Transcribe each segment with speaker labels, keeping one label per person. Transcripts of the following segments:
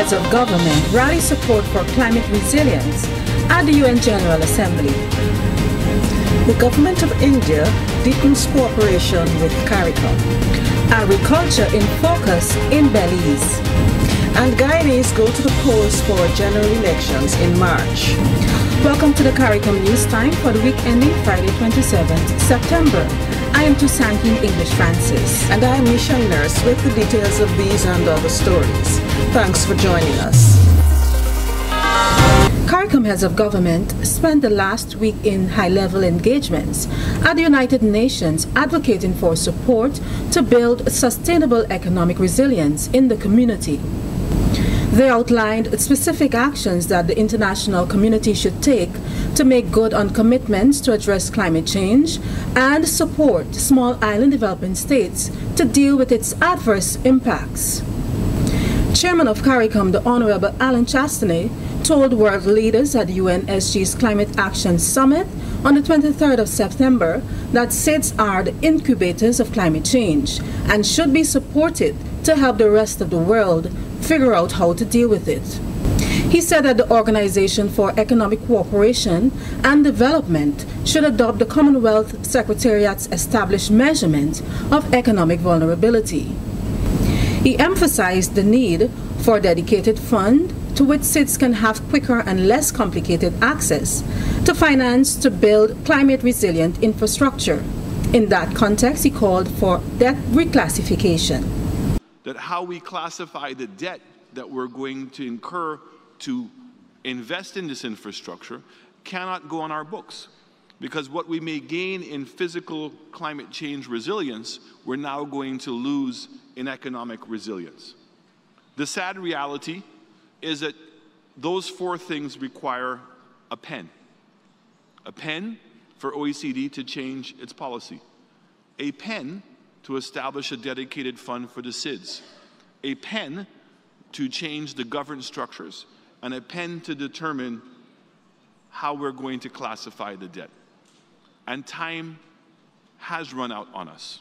Speaker 1: Heads of Government rally support for climate resilience at the UN General Assembly.
Speaker 2: The Government of India deepens cooperation with CARICOM.
Speaker 1: Agriculture in focus in Belize.
Speaker 2: And Guyanese go to the polls for general elections in March.
Speaker 1: Welcome to the CARICOM News Time for the week ending Friday, 27th September. I am Tusankin English Francis.
Speaker 2: And I am Michelle Nurse with the details of these and other stories. Thanks for joining us.
Speaker 1: CARICOM Heads of Government spent the last week in high-level engagements at the United Nations advocating for support to build sustainable economic resilience in the community. They outlined specific actions that the international community should take to make good on commitments to address climate change and support small island developing states to deal with its adverse impacts. Chairman of CARICOM, the Honorable Alan Chastanet, told world leaders at the UNSG's Climate Action Summit on the 23rd of September that states are the incubators of climate change and should be supported to help the rest of the world figure out how to deal with it. He said that the Organization for Economic Cooperation and Development should adopt the Commonwealth Secretariat's established measurement of economic vulnerability. He emphasized the need for a dedicated fund to which states can have quicker and less complicated access to finance to build climate-resilient infrastructure. In that context, he called for debt reclassification.
Speaker 3: That how we classify the debt that we're going to incur to invest in this infrastructure cannot go on our books. Because what we may gain in physical climate change resilience, we're now going to lose in economic resilience. The sad reality is that those four things require a pen. A pen for OECD to change its policy. A pen to establish a dedicated fund for the SIDS. A pen to change the governance structures. And a pen to determine how we're going to classify the debt. And time has run out on us.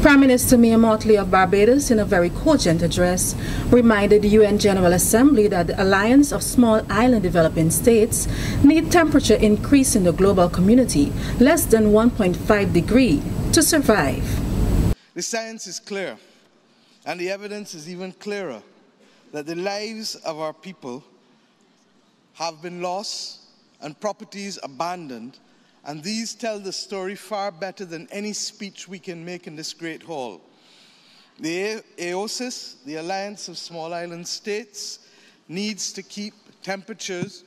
Speaker 1: Prime Minister Mia Mottley of Barbados, in a very cogent address, reminded the UN General Assembly that the Alliance of Small Island Developing States need temperature increase in the global community less than 1.5 degrees to survive.
Speaker 4: The science is clear, and the evidence is even clearer, that the lives of our people have been lost and properties abandoned. And these tell the story far better than any speech we can make in this great hall. The AOSIS, the Alliance of Small Island States, needs to keep temperatures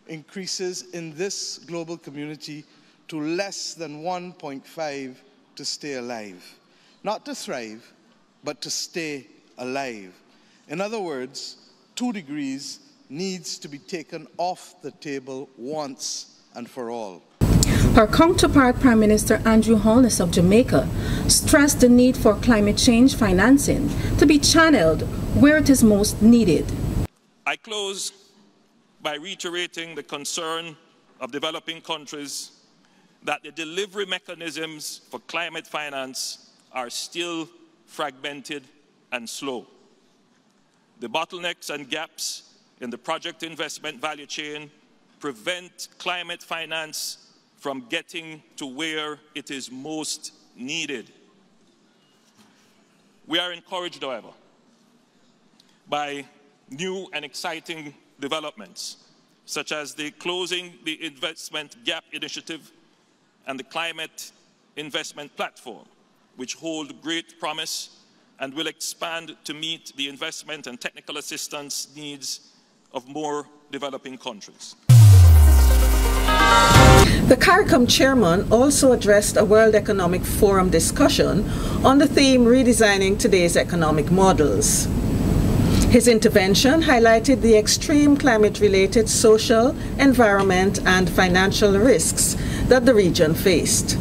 Speaker 4: increases in this global community to less than 1.5 to stay alive. Not to thrive, but to stay alive. In other words, 2 degrees needs to be taken off the table once and for all.
Speaker 1: Her counterpart, Prime Minister Andrew Holness of Jamaica, stressed the need for climate change financing to be channeled where it is most needed.
Speaker 5: I close by reiterating the concern of developing countries that the delivery mechanisms for climate finance are still fragmented and slow. The bottlenecks and gaps in the project investment value chain prevent climate finance from getting to where it is most needed. We are encouraged, however, by new and exciting developments, such as the Closing the Investment Gap Initiative and the Climate Investment Platform, which hold great promise and will expand to meet the investment and technical assistance needs of more developing countries.
Speaker 2: The CARICOM chairman also addressed a World Economic Forum discussion on the theme Redesigning Today's Economic Models. His intervention highlighted the extreme climate-related social, environment, and financial risks that the region faced.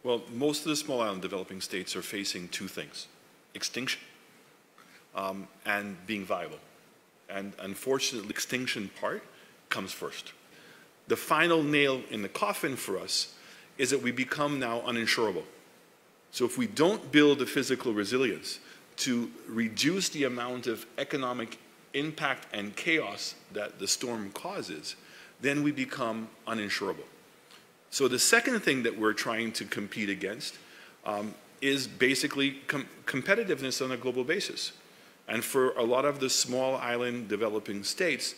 Speaker 6: Well, most of the small island developing states are facing 2 things: extinction and being viable. And unfortunately, the extinction part comes first. The final nail in the coffin for us is that we become now uninsurable. So if we don't build the physical resilience to reduce the amount of economic impact and chaos that the storm causes, then we become uninsurable. So the second thing that we're trying to compete against is basically competitiveness on a global basis. And for a lot of the small island developing states,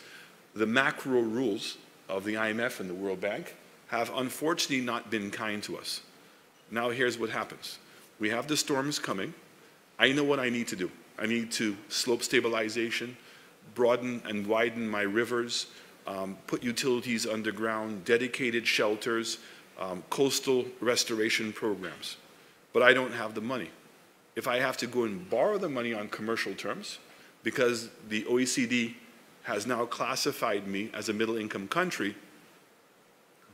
Speaker 6: the macro rules of the IMF and the World Bank have unfortunately not been kind to us. Now here's what happens. We have the storms coming. I know what I need to do. I need to slope stabilization, broaden and widen my rivers, put utilities underground, dedicated shelters, coastal restoration programs. But I don't have the money. If I have to go and borrow the money on commercial terms, because the OECD has now classified me as a middle-income country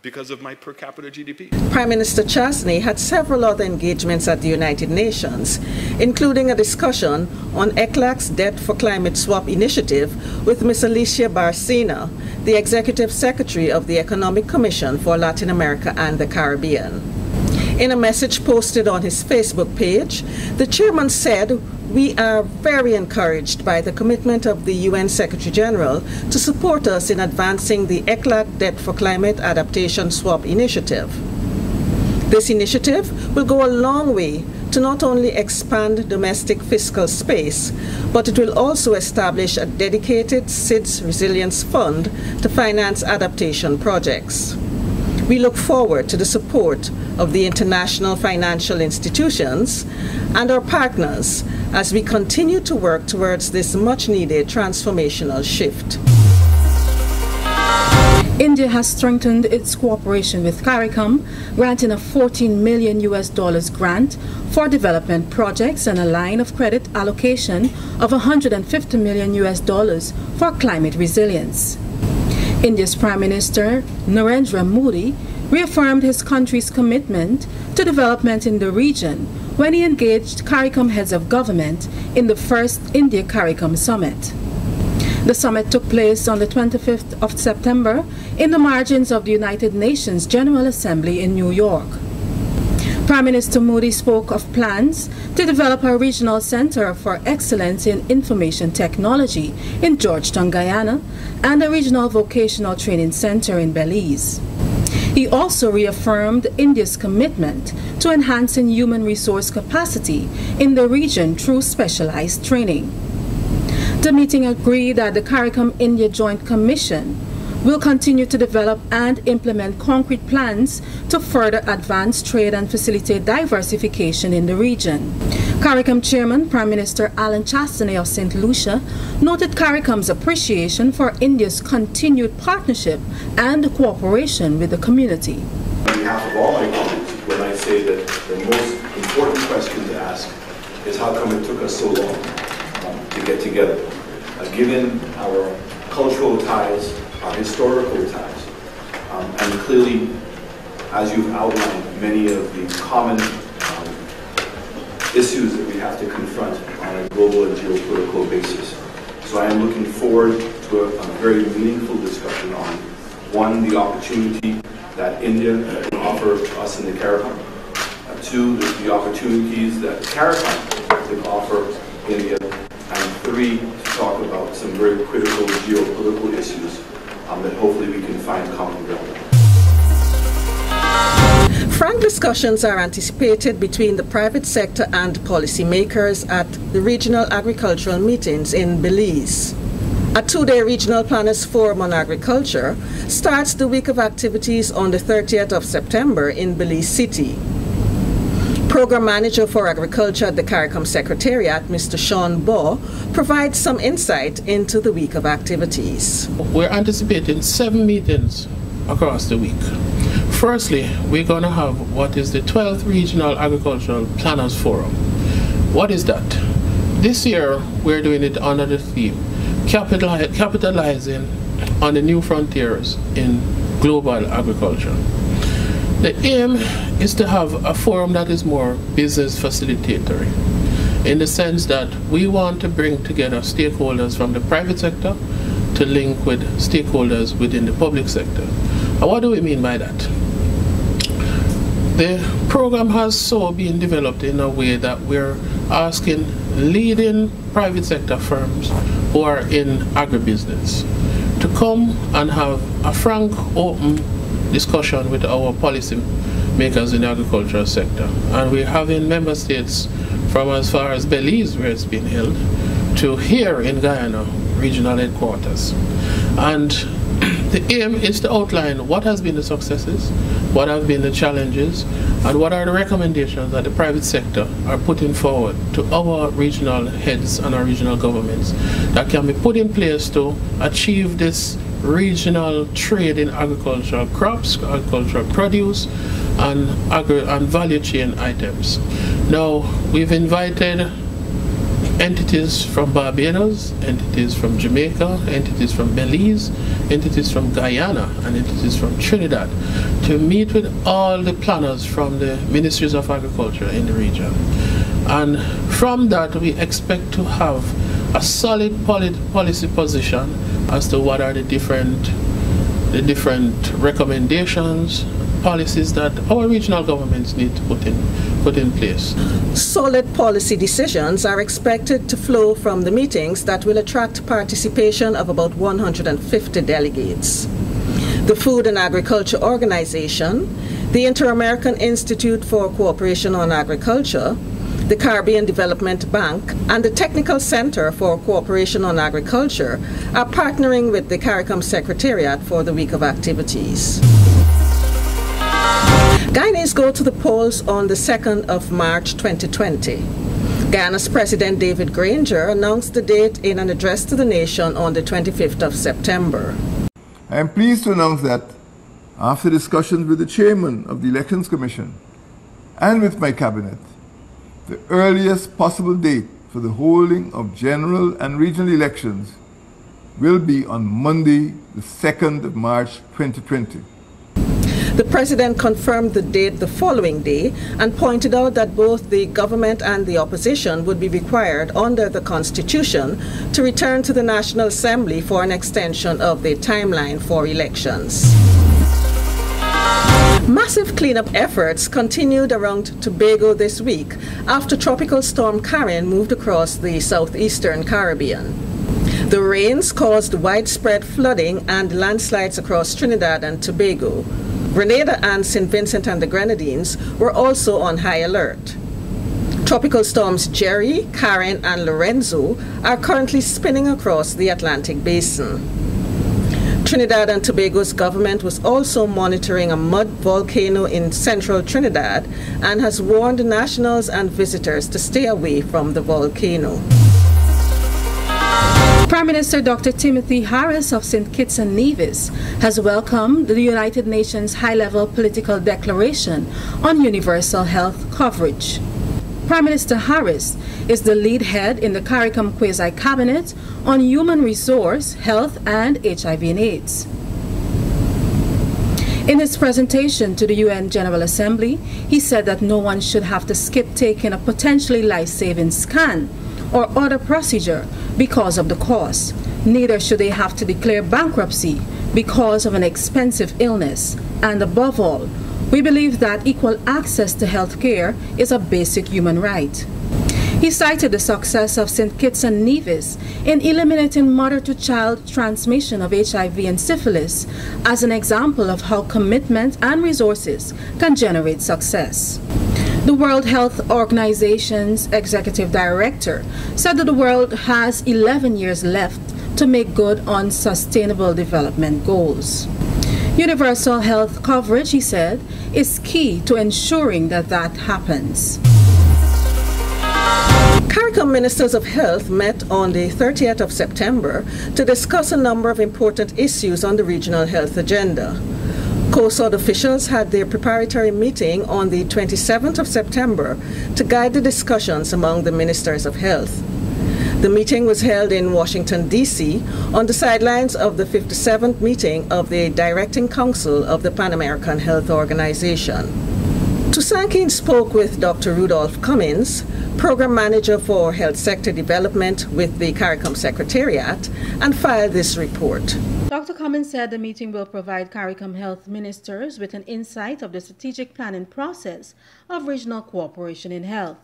Speaker 6: because of my per capita GDP.
Speaker 2: Prime Minister Chasney had several other engagements at the United Nations, including a discussion on ECLAC's Debt for Climate Swap initiative with Ms. Alicia Barcena, the Executive Secretary of the Economic Commission for Latin America and the Caribbean. In a message posted on his Facebook page, the chairman said, "We are very encouraged by the commitment of the UN Secretary General to support us in advancing the ECLAC Debt for Climate Adaptation Swap initiative. This initiative will go a long way to not only expand domestic fiscal space, but it will also establish a dedicated SIDS Resilience Fund to finance adaptation projects. We look forward to the support of the international financial institutions and our partners as we continue to work towards this much-needed transformational shift."
Speaker 1: India has strengthened its cooperation with CARICOM, granting a $14 million grant for development projects and a line of credit allocation of $150 million for climate resilience. India's Prime Minister Narendra Modi reaffirmed his country's commitment to development in the region when he engaged CARICOM Heads of Government in the first India-CARICOM Summit. The summit took place on the 25th of September in the margins of the United Nations General Assembly in New York. Prime Minister Modi spoke of plans to develop a regional center for excellence in information technology in Georgetown, Guyana, and a regional vocational training center in Belize. He also reaffirmed India's commitment to enhancing human resource capacity in the region through specialized training. The meeting agreed that the CARICOM India Joint Commission will continue to develop and implement concrete plans to further advance trade and facilitate diversification in the region. CARICOM Chairman, Prime Minister Alan Chastany of St. Lucia, noted CARICOM's appreciation for India's continued partnership and cooperation with the community.
Speaker 7: On behalf of all my colleagues, when I say that the most important question to ask is how come it took us so long to get together, given our cultural ties, our historical ties, and clearly, as you've outlined, many of the common issues that we have to confront on a global and geopolitical basis. So I am looking forward to a very meaningful discussion on, one, the opportunity that India can offer to us in the CARICOM, two, the opportunities that CARICOM can offer India, and three, to talk about some very critical geopolitical issues that hopefully we can find common ground.
Speaker 2: Frank discussions are anticipated between the private sector and policymakers at the regional agricultural meetings in Belize. A two-day Regional Planners Forum on Agriculture starts the week of activities on the 30th of September in Belize City. Program Manager for Agriculture at the CARICOM Secretariat, Mr. Sean Baugh, provides some insight into the week of activities.
Speaker 8: We're anticipating 7 meetings across the week. Firstly, we're going to have what is the 12th Regional Agricultural Planners Forum. What is that? This year, we're doing it under the theme, capitalizing on the new frontiers in global agriculture. The aim is to have a forum that is more business facilitatory, in the sense that we want to bring together stakeholders from the private sector to link with stakeholders within the public sector. And what do we mean by that? The program has so been developed in a way that we're asking leading private sector firms who are in agribusiness to come and have a frank, open discussion with our policy makers in the agricultural sector. And we're having member states from as far as Belize, where it's been held, to here in Guyana, regional headquarters. And the aim is to outline what has been the successes, what have been the challenges, and what are the recommendations that the private sector are putting forward to our regional heads and our regional governments that can be put in place to achieve this regional trade in agricultural crops, agricultural produce, and value chain items. Now, we've invited entities from Barbados, entities from Jamaica, entities from Belize, entities from Guyana, and entities from Trinidad to meet with all the planners from the Ministries of Agriculture in the region. And from that, we expect to have a solid policy position as to what are the different recommendations, policies that our regional governments need to put in place.
Speaker 2: Solid policy decisions are expected to flow from the meetings that will attract participation of about 150 delegates. The Food and Agriculture Organization, the Inter-American Institute for Cooperation on Agriculture, the Caribbean Development Bank, and the Technical Center for Cooperation on Agriculture are partnering with the CARICOM Secretariat for the week of activities. Guyanese go to the polls on the 2nd of March 2020. Guyana's President David Granger announced the date in an address to the nation on the 25th of September.
Speaker 9: I am pleased to announce that after discussions with the chairman of the Elections Commission and with my cabinet, the earliest possible date for the holding of general and regional elections will be on Monday, the 2nd of March 2020.
Speaker 2: The President confirmed the date the following day and pointed out that both the government and the opposition would be required under the Constitution to return to the National Assembly for an extension of the timeline for elections. Massive cleanup efforts continued around Tobago this week after Tropical Storm Karen moved across the southeastern Caribbean. The rains caused widespread flooding and landslides across Trinidad and Tobago. Grenada and St. Vincent and the Grenadines were also on high alert. Tropical storms Jerry, Karen, and Lorenzo are currently spinning across the Atlantic basin. Trinidad and Tobago's government was also monitoring a mud volcano in central Trinidad and has warned nationals and visitors to stay away from the volcano.
Speaker 1: Prime Minister Dr. Timothy Harris of St. Kitts and Nevis has welcomed the United Nations High-Level Political Declaration on Universal Health Coverage. Prime Minister Harris is the lead head in the CARICOM Quasi-Cabinet on Human Resource, Health and HIV and AIDS. In his presentation to the UN General Assembly, he said that no one should have to skip taking a potentially life-saving scan or other procedure because of the cost. Neither should they have to declare bankruptcy because of an expensive illness. And above all, we believe that equal access to health care is a basic human right. He cited the success of St. Kitts and Nevis in eliminating mother-to-child transmission of HIV and syphilis as an example of how commitment and resources can generate success. The World Health Organization's executive director said that the world has 11 years left to make good on sustainable development goals. Universal health coverage, he said, is key to ensuring that that happens.
Speaker 2: CARICOM Ministers of Health met on the 30th of September to discuss a number of important issues on the regional health agenda. COSOD officials had their preparatory meeting on the 27th of September to guide the discussions among the Ministers of Health. The meeting was held in Washington, D.C. on the sidelines of the 57th meeting of the Directing Council of the Pan American Health Organization. Tusankin spoke with Dr. Rudolph Cummins, Program Manager for Health Sector Development with the CARICOM Secretariat, and filed this report.
Speaker 1: Dr. Cummins said the meeting will provide CARICOM Health Ministers with an insight of the strategic planning process of regional cooperation in health.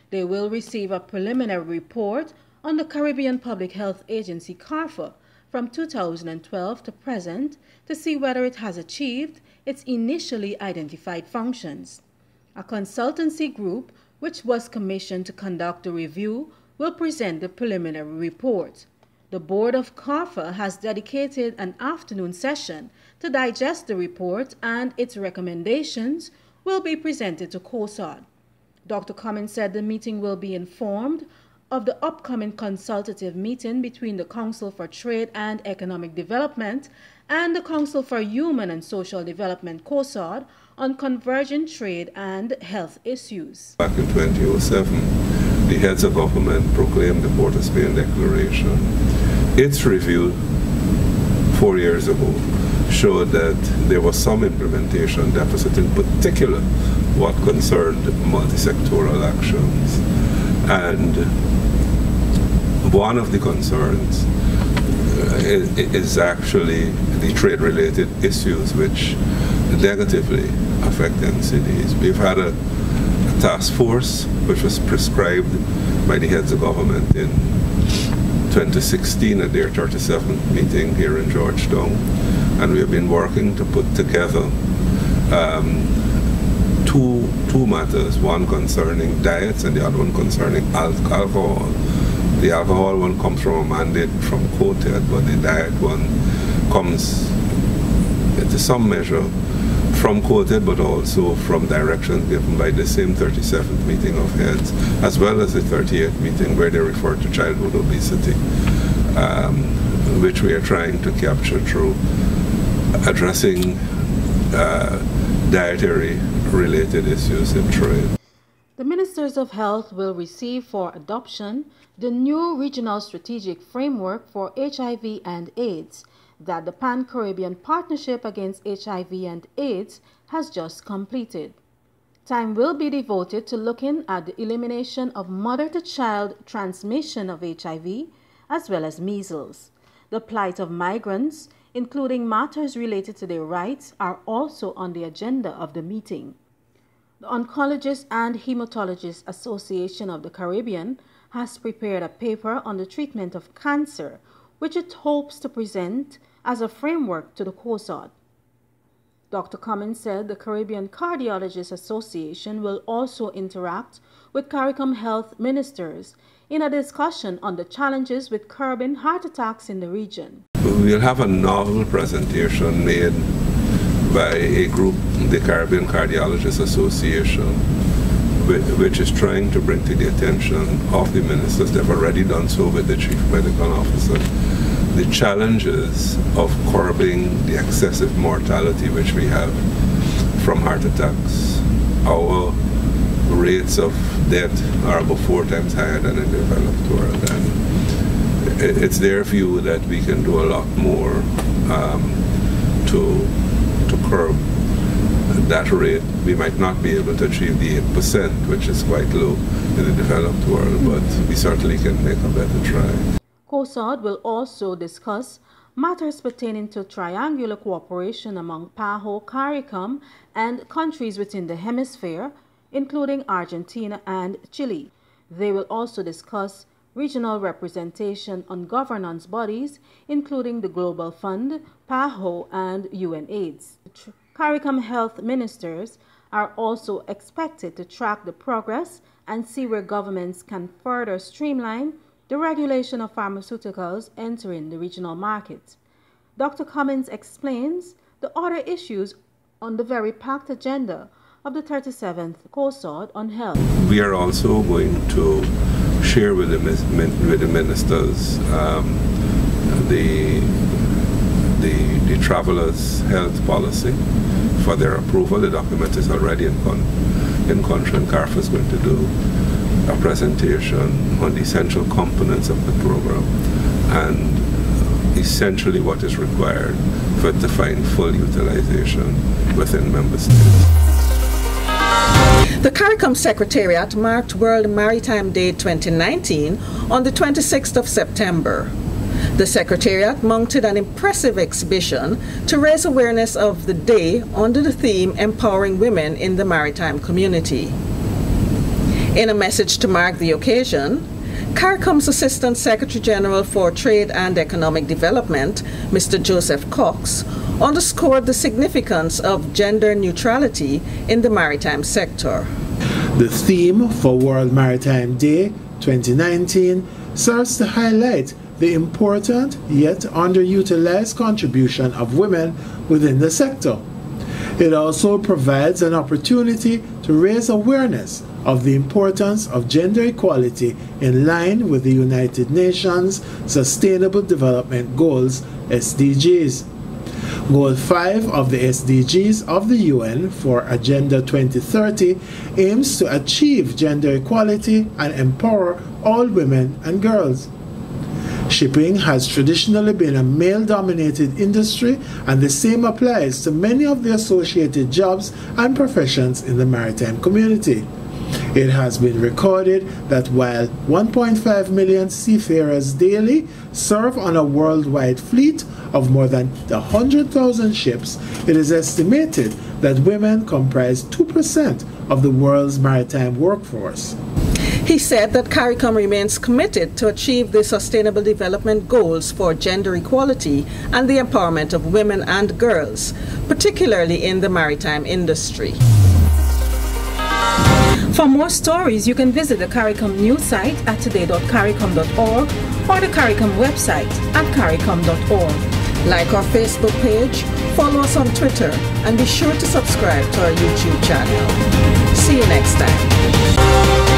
Speaker 1: They will receive a preliminary report on the Caribbean Public Health Agency CARFA from 2012 to present to see whether it has achieved its initially identified functions. A consultancy group which was commissioned to conduct a review will present the preliminary report. The board of CARFA has dedicated an afternoon session to digest the report, and its recommendations will be presented to COSOD. Dr. Cummins said the meeting will be informed of the upcoming consultative meeting between the Council for Trade and Economic Development and the Council for Human and Social Development, COSOD, on convergent trade and health issues.
Speaker 10: Back in 2007, the heads of government proclaimed the Port of Spain Declaration. Its review 4 years ago showed that there was some implementation deficit, in particular what concerned multi-sectoral actions. And one of the concerns is actually the trade-related issues which negatively affect NCDs. We've had a task force which was prescribed by the heads of government in 2016 at their 37th meeting here in Georgetown, and we have been working to put together two matters, one concerning diets and the other one concerning alcohol. The alcohol one comes from a mandate from COTED, but the diet one comes to some measure from COTED, but also from directions given by the same 37th meeting of heads, as well as the 38th meeting where they refer to childhood obesity, which we are trying to capture through addressing dietary-related issues in trade.
Speaker 1: The Ministers of Health will receive for adoption the new Regional Strategic Framework for HIV and AIDS that the Pan-Caribbean Partnership Against HIV and AIDS has just completed. Time will be devoted to looking at the elimination of mother-to-child transmission of HIV as well as measles. The plight of migrants, including matters related to their rights, are also on the agenda of the meeting. The Oncologists and Hematologists Association of the Caribbean has prepared a paper on the treatment of cancer, which it hopes to present as a framework to the COSOD. Dr. Cummins said the Caribbean Cardiologists Association will also interact with CARICOM Health Ministers in a discussion on the challenges with curbing heart attacks in the region.
Speaker 10: We'll have a novel presentation made by a group, the Caribbean Cardiologists Association, which is trying to bring to the attention of the ministers, they've already done so with the Chief Medical Officer, the challenges of curbing the excessive mortality which we have from heart attacks. Our rates of death are about 4 times higher than in the developed world, and it's their view that we can do a lot more to curb that rate. We might not be able to achieve the 8%, which is quite low in the developed world, but we certainly can make a better try.
Speaker 1: COSOD will also discuss matters pertaining to triangular cooperation among PAHO, CARICOM, and countries within the hemisphere, including Argentina and Chile. They will also discuss regional representation on governance bodies, including the Global Fund, PAHO, and UNAIDS. CARICOM Health Ministers are also expected to track the progress and see where governments can further streamline the regulation of pharmaceuticals entering the regional market. Dr. Cummins explains the other issues on the very packed agenda of the 37th COSOD on health.
Speaker 10: We are also going to share with the ministers the travelers' health policy for their approval. The document is already in country, and CARFA is going to do a presentation on the essential components of the program and essentially what is required for it to find full utilization within member states.
Speaker 2: The CARICOM Secretariat marked World Maritime Day 2019 on the 26th of September. The Secretariat mounted an impressive exhibition to raise awareness of the day under the theme Empowering Women in the Maritime Community. In a message to mark the occasion, CARICOM's Assistant Secretary General for Trade and Economic Development, Mr. Joseph Cox, underscored the significance of gender neutrality in the maritime sector.
Speaker 11: The theme for World Maritime Day 2019 serves to highlight the important yet underutilized contribution of women within the sector. It also provides an opportunity to raise awareness of the importance of gender equality in line with the United Nations Sustainable Development Goals, SDGs. Goal 5 of the SDGs of the UN for Agenda 2030 aims to achieve gender equality and empower all women and girls. Shipping has traditionally been a male-dominated industry, and the same applies to many of the associated jobs and professions in the maritime community. It has been recorded that while 1.5 million seafarers daily serve on a worldwide fleet of more than 100,000 ships, it is estimated that women comprise 2% of the world's maritime workforce.
Speaker 2: He said that CARICOM remains committed to achieve the Sustainable Development Goals for gender equality and the empowerment of women and girls, particularly in the maritime industry.
Speaker 1: For more stories, you can visit the CARICOM news site at today.caricom.org or the CARICOM website at caricom.org.
Speaker 2: Like our Facebook page, follow us on Twitter, and be sure to subscribe to our YouTube channel. See you next time.